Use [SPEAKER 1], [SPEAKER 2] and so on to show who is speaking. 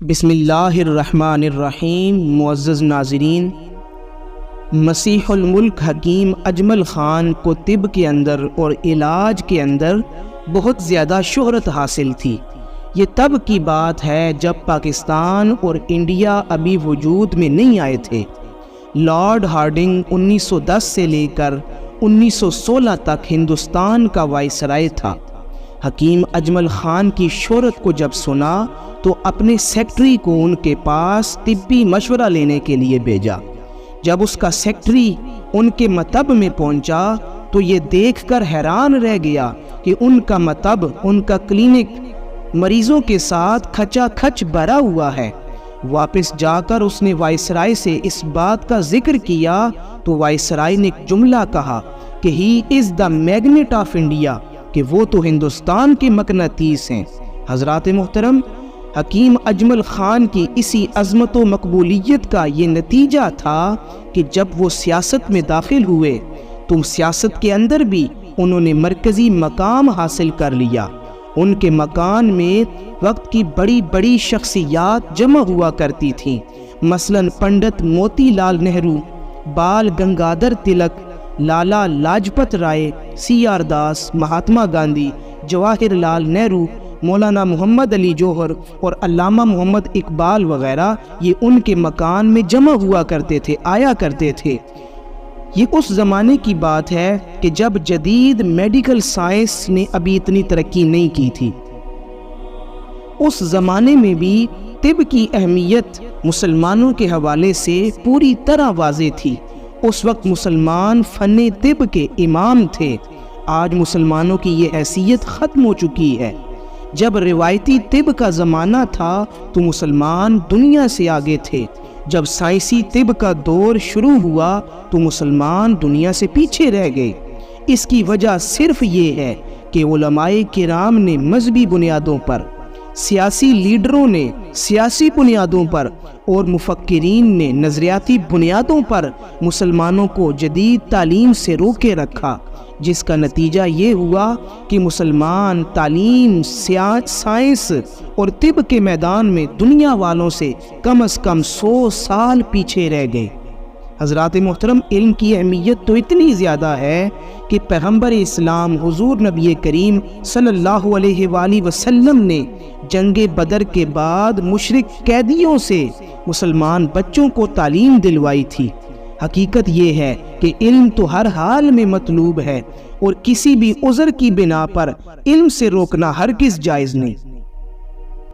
[SPEAKER 1] بسم اللہ الرحمن الرحیم۔ معزز ناظرین، مسیح الملک حکیم اجمل خان کو طب کے اندر اور علاج کے اندر بہت زیادہ شہرت حاصل تھی۔ یہ تب کی بات ہے جب پاکستان اور انڈیا ابھی وجود میں نہیں آئے تھے۔ لارڈ ہارڈنگ 1910 سے لے کر 1916 تک ہندوستان کا وائسرائے تھا۔ حکیم اجمل خان کی شہرت کو جب سنا تو اپنے سیکرٹری کو ان کے پاس طبی مشورہ لینے کے لیے بھیجا۔ جب اس کا سیکرٹری ان کے مطب میں پہنچا تو یہ دیکھ کر حیران رہ گیا کہ ان کا مطب، ان کا کلینک مریضوں کے ساتھ کھچا کھچ بھرا ہوا ہے۔ واپس جا کر اس نے وائسرائے سے اس بات کا ذکر کیا تو وائسرائے نے ایک جملہ کہا کہ ہی از دا میگنیٹ آف انڈیا، کہ وہ تو ہندوستان کے مقناطیس ہیں۔ حضرات محترم، حکیم اجمل خان کی اسی عظمت و مقبولیت کا یہ نتیجہ تھا کہ جب وہ سیاست میں داخل ہوئے تو سیاست کے اندر بھی انہوں نے مرکزی مقام حاصل کر لیا۔ ان کے مکان میں وقت کی بڑی بڑی شخصیات جمع ہوا کرتی تھیں، مثلاً پنڈت موتی لال نہرو، بال گنگادر تلک، لالا لاجپت رائے، سی آر داس، مہاتما گاندھی، جواہر لال نہرو، مولانا محمد علی جوہر اور علامہ محمد اقبال وغیرہ یہ ان کے مکان میں جمع ہوا کرتے تھے، آیا کرتے تھے۔ یہ اس زمانے کی بات ہے کہ جب جدید میڈیکل سائنس نے ابھی اتنی ترقی نہیں کی تھی۔ اس زمانے میں بھی طب کی اہمیت مسلمانوں کے حوالے سے پوری طرح واضح تھی۔ اس وقت مسلمان فن طب کے امام تھے۔ آج مسلمانوں کی یہ حیثیت ختم ہو چکی ہے۔ جب روایتی طب کا زمانہ تھا تو مسلمان دنیا سے آگے تھے۔ جب سائنسی طب کا دور شروع ہوا تو مسلمان دنیا سے پیچھے رہ گئے۔ اس کی وجہ صرف یہ ہے کہ علماء کرام نے مذہبی بنیادوں پر، سیاسی لیڈروں نے سیاسی بنیادوں پر اور مفکرین نے نظریاتی بنیادوں پر مسلمانوں کو جدید تعلیم سے روکے رکھا، جس کا نتیجہ یہ ہوا کہ مسلمان تعلیم، سائنس اور طب کے میدان میں دنیا والوں سے کم از کم 100 سال پیچھے رہ گئے۔ حضرات محترم، علم کی اہمیت تو اتنی زیادہ ہے کہ پیغمبر اسلام حضور نبی کریم صلی اللہ علیہ وآلہ وسلم نے جنگ بدر کے بعد مشرک قیدیوں سے مسلمان بچوں کو تعلیم دلوائی تھی۔ حقیقت یہ ہے کہ علم تو ہر حال میں مطلوب ہے اور کسی بھی عذر کی بنا پر علم سے روکنا ہرگز جائز نہیں۔